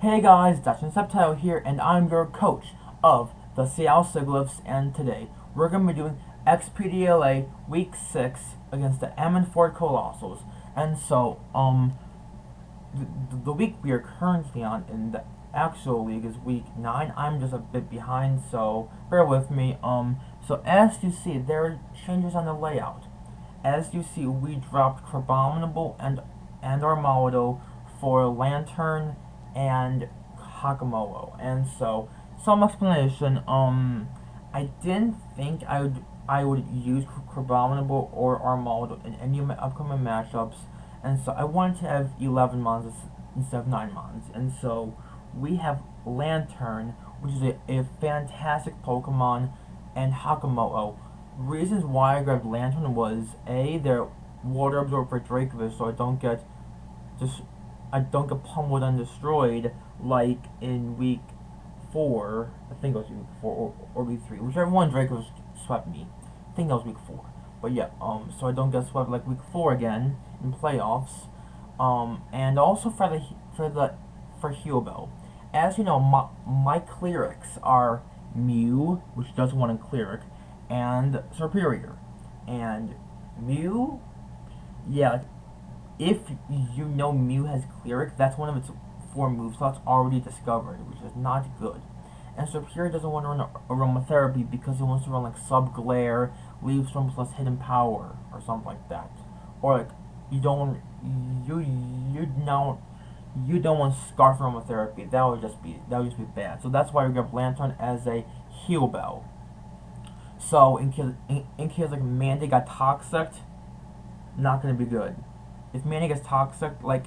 Hey guys, Dutch Subtitle here, and I'm your coach of the Seattle Siglifs, and today we're going to be doing Xpdla Week 6 against the Ammonford Colossals. And so, the week we are currently on in the actual league is week 9. I'm just a bit behind, so bear with me. So as you see, there are changes on the layout. As you see, we dropped Crabominable and Armaldo for Lantern and Hakamoto. And so, some explanation. I didn't think I would use Crabominable or Armaldo in any of my upcoming matchups, and so I wanted to have 11 mons instead of 9 mons. And so we have Lantern, which is a fantastic Pokemon, and Hakamoto. Reasons why I grabbed Lantern was A, they're water absorb for Dracovish, so just I don't get pummeled and destroyed like in week 4. I think it was week 4 or week 3, whichever one Dracovish swept me. I think that was week 4. But yeah, so I don't get swept like week 4 again in playoffs. And also for Heal Bell. As you know, my clerics are Mew, which does one in cleric, and Superior. And Mew, yeah, if you know Mew has Cleric, that's one of its 4 move slots already discovered, which is not good. And Superior doesn't want to run Aromatherapy because it wants to run like Sub Glare, Leaf Storm plus Hidden Power, or something like that. Or like you don't want you don't want Scarf Aromatherapy. That would just be bad. So that's why we got Lantern as a Heal Bell. So in case like Mandy got Toxic, not gonna be good. If Mandy gets Toxic, like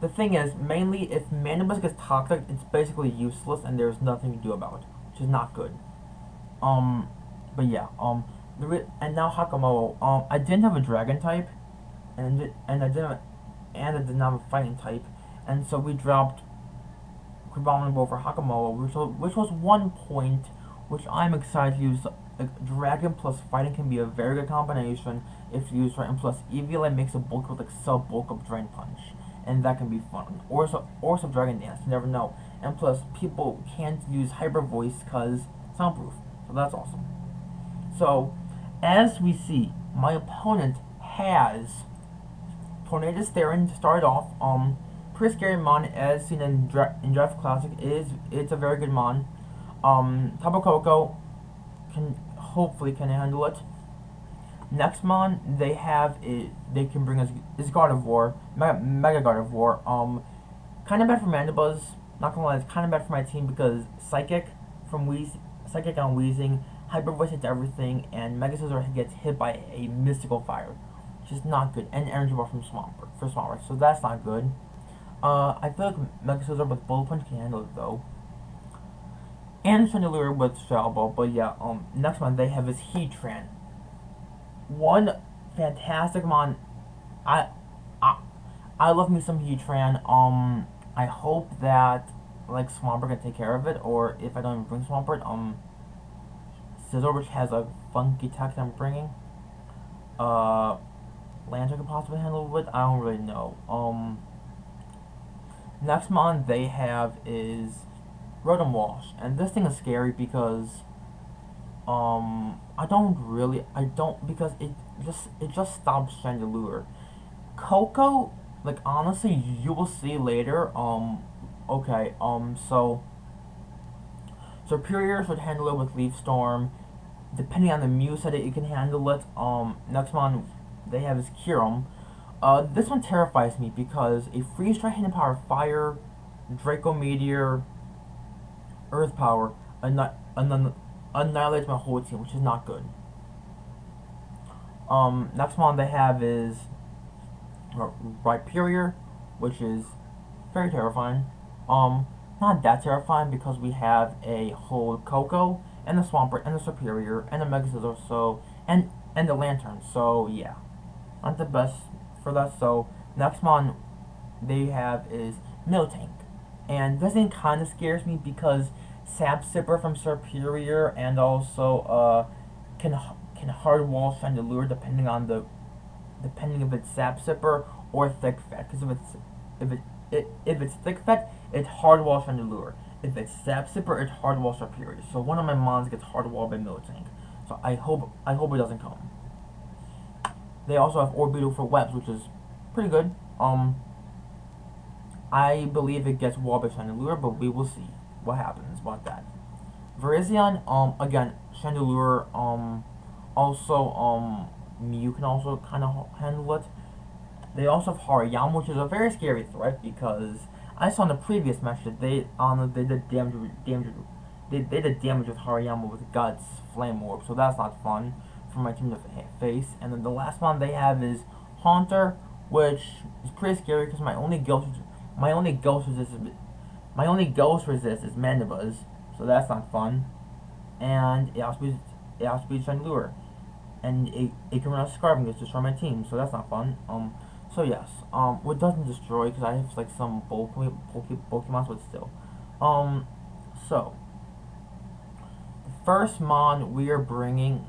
the thing is, mainly if Manibus gets Toxic, it's basically useless and there's nothing to do about it, which is not good. But yeah, and now Hakamoto. I didn't have a Dragon type, and I didn't have a Fighting type, and so we dropped Abominable for Hakamoto, which was 1 point, which I'm excited to use. Like, Dragon plus Fighting can be a very good combination if used right, and plus Xpdla makes a bulk with like sub-bulk of Drain Punch, and that can be fun. Or some Dragon Dance, you never know. And plus, people can't use Hyper Voice because soundproof, so that's awesome. So, as we see, my opponent has Tornadus Theron to start off. Pretty scary mon, as seen in Draft Classic. It's a very good mon. Tapu Koko hopefully can handle it. Next mon they can bring us is God of War, Mega God of War. Kind of bad for Mandibuzz. Not gonna lie, it's kind of bad for my team because Psychic Psychic on Weezing, Hyper Voice hits everything, and Mega Scizor gets hit by a Mystical Fire, which is not good. And Energy Ball from Swampert, so that's not good. I feel like Mega Scizor with Bullet Punch can handle it though. And Chandelure with Shadow Ball, but yeah, next one they have is Heatran. One fantastic mon. I I love me some Heatran. I hope that like Swampert can take care of it, or if I don't even bring Swampert, Scizor, which has a funky attack that I'm bringing. Lantern could possibly handle it. I don't really know. Next mon they have is Rotom Wash, and this thing is scary because because it just stops Chandelure. Coco, like honestly, you will see later. Okay. So Superior should handle it with Leaf Storm. Depending on the Mew set you can handle it. Next one they have is Kyurem. This one terrifies me because a Freeze Strike, Hidden Power, Fire, Draco Meteor, Earth Power, annihilates my whole team, which is not good. Next one they have is Rhyperior, which is very terrifying. Not that terrifying because we have a whole Coco and the Swampert and the Superior and the Mega Scizor, so and the Lantern. So yeah, not the best for that. So next one they have is Miltank, and this thing kind of scares me because Sap Sipper from Superior and also can hard wall Chandelure depending if it's Sap Sipper or Thick Fat, because if it's Thick Fat, it's Hardwall Chandelure. If it's Sap Sipper, it's Hardwall Superior. So one of my mons gets Hardwall by Miltank. So I hope it doesn't come. They also have Orbeetle for Webs, which is pretty good. I believe it gets Wall by Chandelure, but we will see what happens about that. Virizion, again, Chandelure, also, Mew can also kind of handle it. They also have Hariyama, which is a very scary threat because I saw in the previous match that they did damage with Hariyama with Guts, Flame Orb, so that's not fun for my team to face. And then the last one they have is Haunter, which is pretty scary because my only ghost resist is Mandibuzz, so that's not fun. And it also be Chandelure, and it can run a Scarf and just destroy my team, so that's not fun. So yes, what doesn't destroy because I have like some Pokemon, but still. So the first mon we are bringing,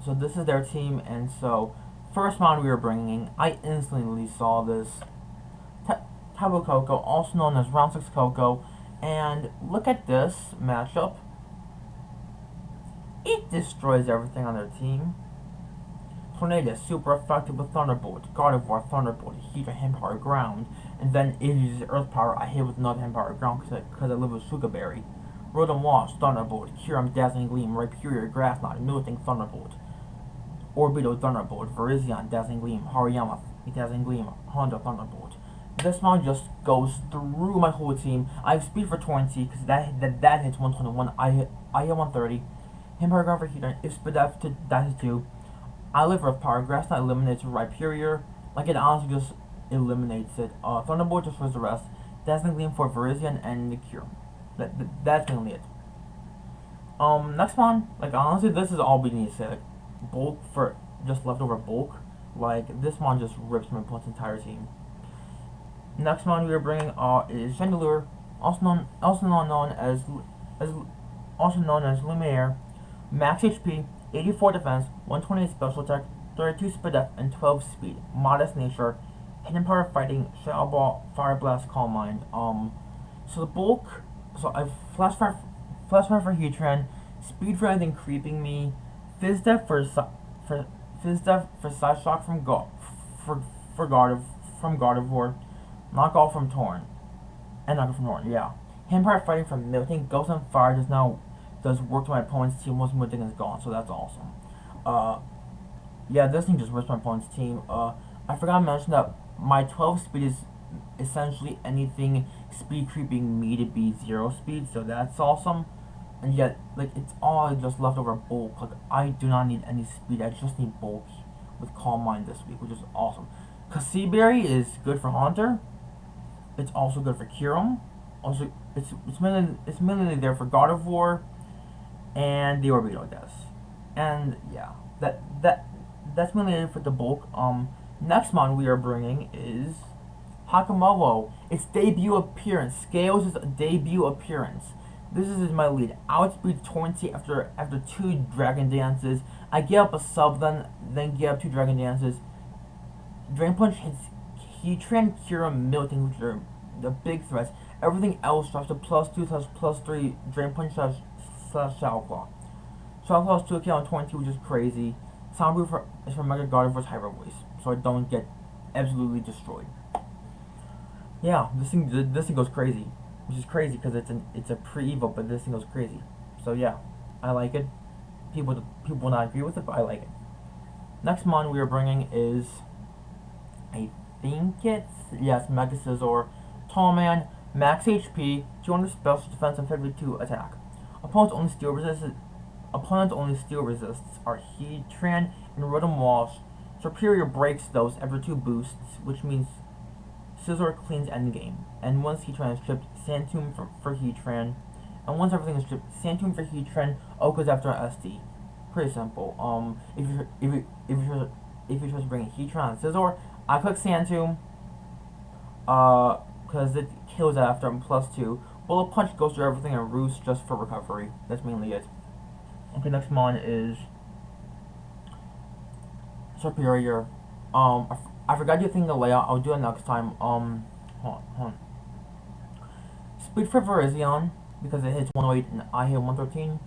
so this is their team, and so first mon we are bringing, I instantly saw this. Tabu Koko, also known as Round 6 Koko, and look at this matchup. It destroys everything on their team. Tornado is super effective with Thunderbolt, Gardevoir, Thunderbolt, Heat, Hempower, Ground, and then it uses Earth Power. I hit with another Hempower Ground because I live with Sugar Berry. Rotom Wash, Thunderbolt, Kyurem, Dazzling Gleam, Rhyperior, Grass Knot, Miltank, Thunderbolt, Orbeetle, Thunderbolt, Virizion, Dazzling Gleam, Hariyama, Dazzling Gleam, Honda, Thunderbolt. This one just goes through my whole team. I have speed for 20 because that hits 121. I hit 130. Hempower Ground for Heater. If Xpdla that hits 2. I live with Power Grass Knot eliminates Rhyperior. Like it honestly just eliminates it. Thunderbolt just for the rest. Dazzling Gleam for Virizion and the Cure. That's mainly it. Next one, like honestly, this is all we need to say. Like, bulk for just leftover bulk. Like this one just rips my opponent's entire team. Next one we are bringing is Chandelure, also known as Lumiere. Max HP, 84 defense, 128 special attack, 32 speed depth, and 12 speed. Modest nature, hidden power fighting, Shadow Ball, Fire Blast, Calm Mind. So the bulk. So I've Flash Fire for Heatran, Speed for anything creeping me, Fizz Def for Side Shock from Gardevoir, Knock Off from Torn, yeah. Hempower fighting from Miltank, Ghost and Fire does work to my opponent's team once Miltank is gone, so that's awesome. Yeah, this thing just rips my opponent's team. I forgot to mention that my 12 speed is essentially anything speed creeping me to be 0 speed, so that's awesome. And yet, like, it's all just leftover bulk. Like, I do not need any speed, I just need bulk with Calm Mind this week, which is awesome. Cause Seaberry is good for Haunter. It's also good for Kyurem. Also, it's mainly there for Gardevoir and the Orbeetle does. And yeah, that's mainly it for the bulk. Next mon we are bringing is Hakamowo. Its debut appearance. Scales' debut appearance. This is my lead. Outspeed 20 after 2 Dragon Dances. I get up a sub, then get up 2 Dragon Dances. Drain Punch hits Heatran, Kyurem, Miltank, which are the big threats. Everything else drops to +2 +3 Drain Punch / Shadow Claw. Shadow Claw is 2k on 20, which is crazy. Soundproof is for Mega Gardevoir's Hyper Voice, so I don't get absolutely destroyed. Yeah, this thing goes crazy, which is crazy because it's a pre-evo, but this thing goes crazy. So yeah, I like it. People will not agree with it, but I like it. Next mon we are bringing is, I think it's, yes, Mega Scizor. Tall Man, max HP, 200 special defense, and 52 attack. Opponents only steel resists are Heatran and Rotom Wash. Superior breaks those after 2 boosts, which means Scizor cleans endgame. And once Heatran is stripped, Sandtomb for Heatran. And once everything is stripped, Sandtomb for Heatran, goes after SD. Pretty simple. If you're supposed to bring Heatran and Scizor, I click Sandtomb, because it kills after him +2. Bullet Punch goes through everything and Roost just for recovery. That's mainly it. Okay, next mon is Superior. I forgot to do the layout. I'll do it next time. Hold on. Speed for Virizion, because it hits 108 and I hit 113.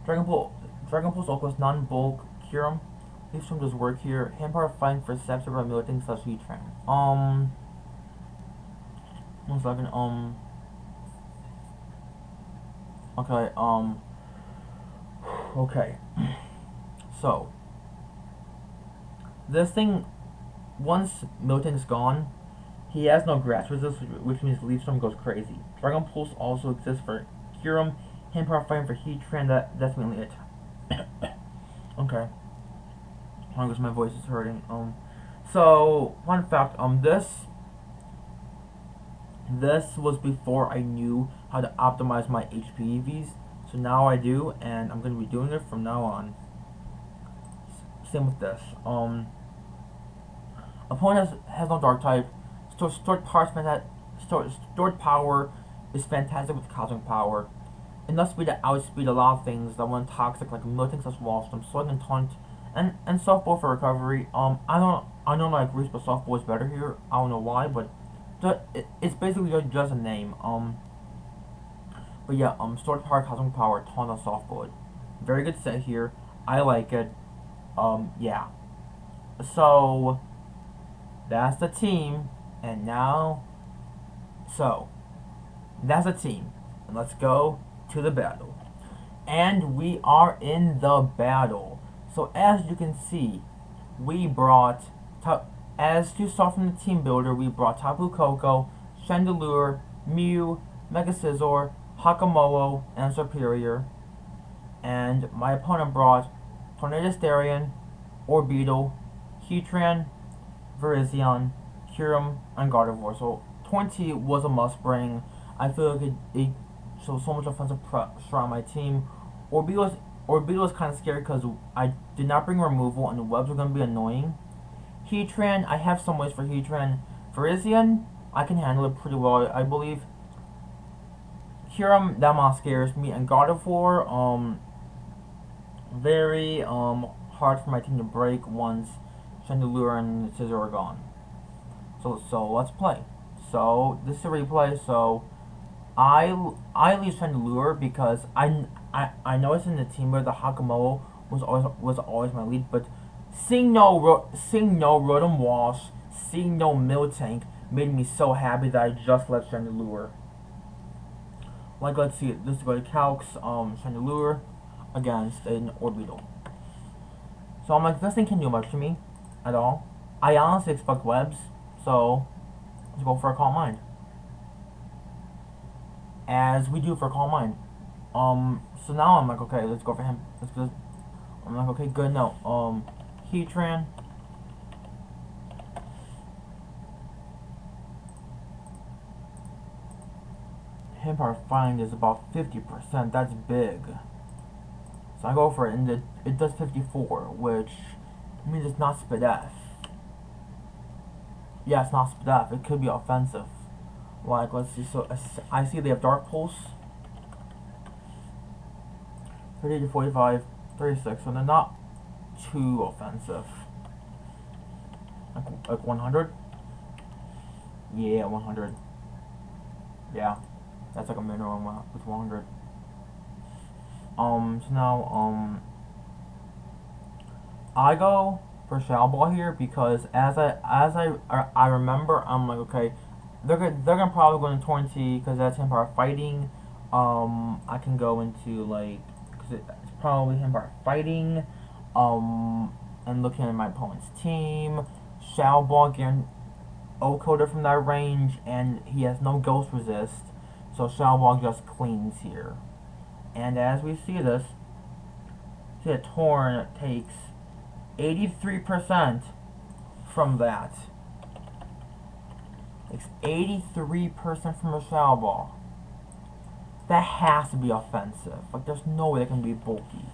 Dragon Pulse Ultra non-bulk Kyurem. Leaf Storm does work here. Hand Power Fighting for Sepsis by Milting / Heatran. 1 second, okay, okay. So, this thing, once Milton's gone, he has no grass resistance, which means Leaf Storm goes crazy. Dragon Pulse also exists for Kyurem. Hand Power Fighting for Heatran, that's mainly it. Okay. I guess my voice is hurting. So, fun fact, this was before I knew how to optimize my HP EVs. So now I do, and I'm going to be doing it from now on. Same with this. Opponent has no dark type. Stored power is fantastic with Cosmic Power. Enough speed to outspeed a lot of things that went toxic, like Milting / Wall Storm, Sword and Taunt, and Softball for recovery. I don't like Reese, but Softball is better here. I don't know why, but it's basically just a name. But yeah, Stored Power, Cosmic Power, Taunt, and Softball. Very good set here. I like it. Yeah. So that's the team, and now, so that's the team, and let's go to the battle. And we are in the battle. So as you can see, we brought, as you saw from the team builder, we brought Tapu Koko, Chandelure, Mew, Mega Scizor, Hakamoa, and Superior. And my opponent brought Tornadus, Orbeetle, Heatran, Virizion, Kyurem, and Gardevoir. So 20 was a must bring. I feel like it showed so much offensive pressure on my team. Orbeetle was kind of scary because I did not bring removal and the webs were going to be annoying. Heatran, I have some ways for Heatran. Virizion, I can handle it pretty well, I believe. Kyurem, that mod scares me. And Gardevoir, very hard for my team to break once Chandelure and Scizor are gone. So let's play. So this is a replay. So I leave Chandelure because I noticed in the team where the Hakamoa was always my lead, but seeing no Rotom Wash, seeing no Miltank made me so happy that I just left Chandelure. Like, let's see, this is going to Calx, Chandelure against an Orbeetle. So I'm like, this thing can't do much to me at all. I honestly expect webs, so let's go for a Calm Mind. As we do for a Calm Mind. So now I'm like, okay, let's go for him. I'm like, okay, good, no. Heatran. Hand Power Find is about 50%, that's big. So I go for it, and it does 54, which means it's not Spit F. Yeah, it's not Spit F, it could be offensive. Like, let's see, so I see they have Dark Pulse. 30 to 45, 36, so they're not too offensive. Like 100? Yeah, 100. Yeah, that's like a minimum with 100. So now, I go for Shadow Ball here because as I remember, I'm like, okay, they're gonna probably go into 20 because that's Hand Power Fighting. I can go into like, cause it's probably Hand Power Fighting. And looking at my opponent's team, Shadow Ball getting O-Coder from that range, and he has no Ghost Resist, so Shadow Ball just cleans here. And as we see this, see a Torn takes 83% from that. Takes 83% from a Shadow Ball. That has to be offensive. Like, there's no way that can be bulky.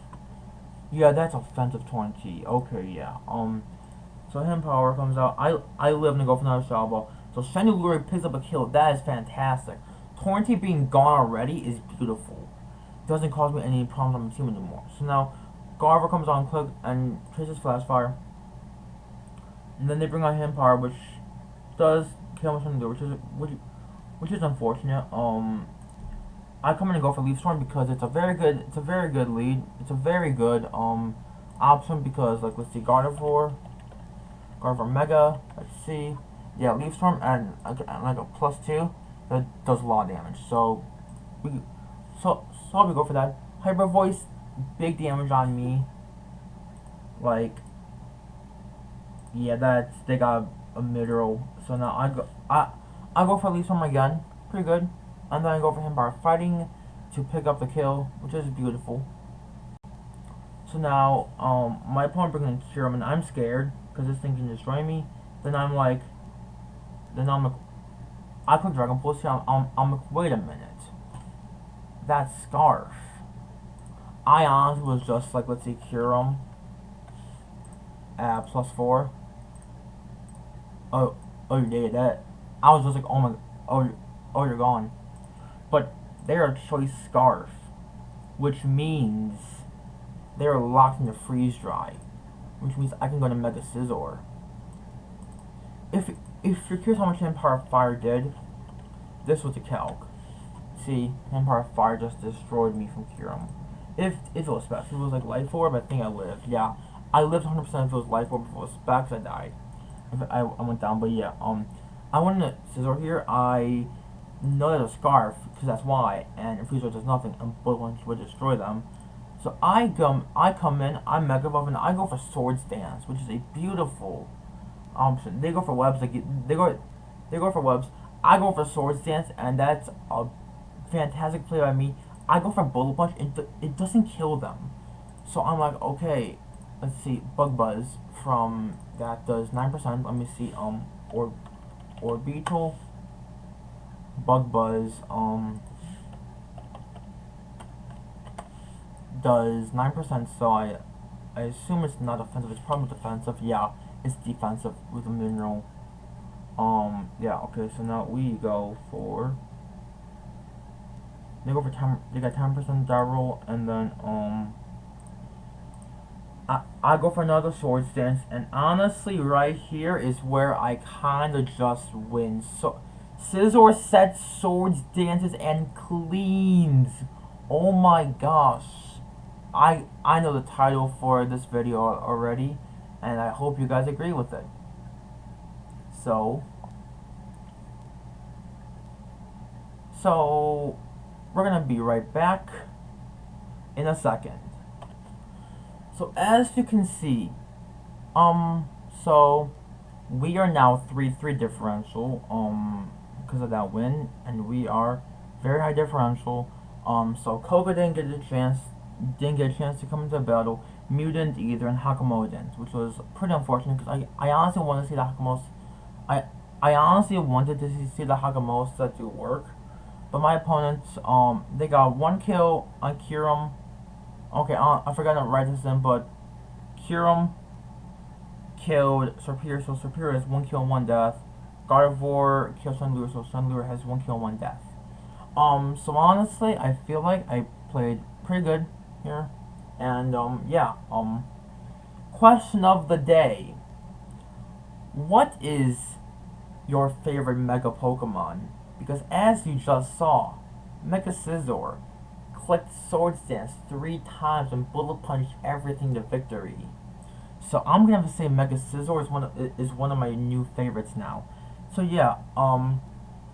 Yeah, that's offensive 20. Okay, yeah. So Hand Power comes out. I live to go for another Shadow Ball. So Chandelure picks up a kill. That is fantastic. Torrently being gone already is beautiful. Doesn't cause me any problems on my team anymore. So now Gardevoir comes on quick and traces Flash Fire. And then they bring on Hand Power, which does kill my Chandelure, which is unfortunate. I come in and go for Leaf Storm because it's a very good lead. It's a very good option because, like, let's see, Gardevoir Mega, let's see, yeah, Leaf Storm and like a +2 that does a lot of damage. So we go for that. Hyper Voice, big damage on me. Like, yeah, they got a mid-roll. So now I go for Leaf Storm again, pretty good, and then I go for him by fighting to pick up the kill, which is beautiful. So now my opponent brings in Kyurem, and I'm scared because this thing can destroy me. Then I'm like, I click Dragon Pulse here. I'm like, wait a minute, that Scarf. I honestly was just like, let's see, Kyurem at +4. Oh, you did that. I was just like, oh my, oh, you're gone. But they're choice Scarf, which means they're locked into Freeze Dry, which means I can go to Mega Scizor. If you're curious how much Empire Fire did, this was the calc. See, Empire Fire just destroyed me from Kyurem. If it was Specs, if it was like Life Orb, I think I lived. Yeah, I lived 100% if it was Life Orb. If it was Specs, I died. If I went down, but yeah, I went into Scizor here. I know there's a Scarf, because that's why, and if Freeze Dry does nothing, and Bullet Punch would destroy them. So I come in, I Mega Evolve, and I go for Swords Dance, which is a beautiful option. They go for webs, they go for webs. I go for Swords Dance, and that's a fantastic play by me. I go for Bullet Punch, it doesn't kill them. So I'm like, okay, let's see, Bug Buzz from that does 9%. Let me see, or Beetle, Bug Buzz, does 9%, so I assume it's not offensive. It's probably defensive. Yeah, it's defensive with a mineral. Yeah, okay, so now we go for, they got 10% die roll, and then I go for another Swords Dance, and honestly, right here is where I kinda just win. So Scizor sets Swords Dances and cleans. Oh my gosh. I know the title for this video already, and I hope you guys agree with it. So we're gonna be right back in a second. So as you can see, so we are now 3-3 differential, because of that win, and we are very high differential. So Koga didn't get a chance to come into the battle. Mew didn't either, and Hakamo didn't, which was pretty unfortunate because I honestly wanted to see the Hakamos. I honestly wanted to see the Hakamos set to work, but my opponents, they got 1 kill on Kyurem. Okay, I forgot to write this in, but Kyurem killed Serperior, so Serperior has 1 kill, 1 death. Gardevoir killed Sunlure, so Sunlure has 1 kill, 1 death. So honestly, I feel like I played pretty good here. And, yeah, question of the day. What is your favorite Mega Pokemon? Because as you just saw, Mega Scizor clicked Swords Dance 3 times and Bullet Punch everything to victory. So I'm gonna have to say Mega Scizor is one of my new favorites now. So yeah,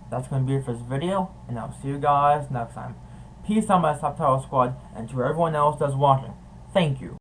that's gonna be it for this video, and I'll see you guys next time. Peace out, my Subtitle Squad, and to everyone else that's watching, thank you.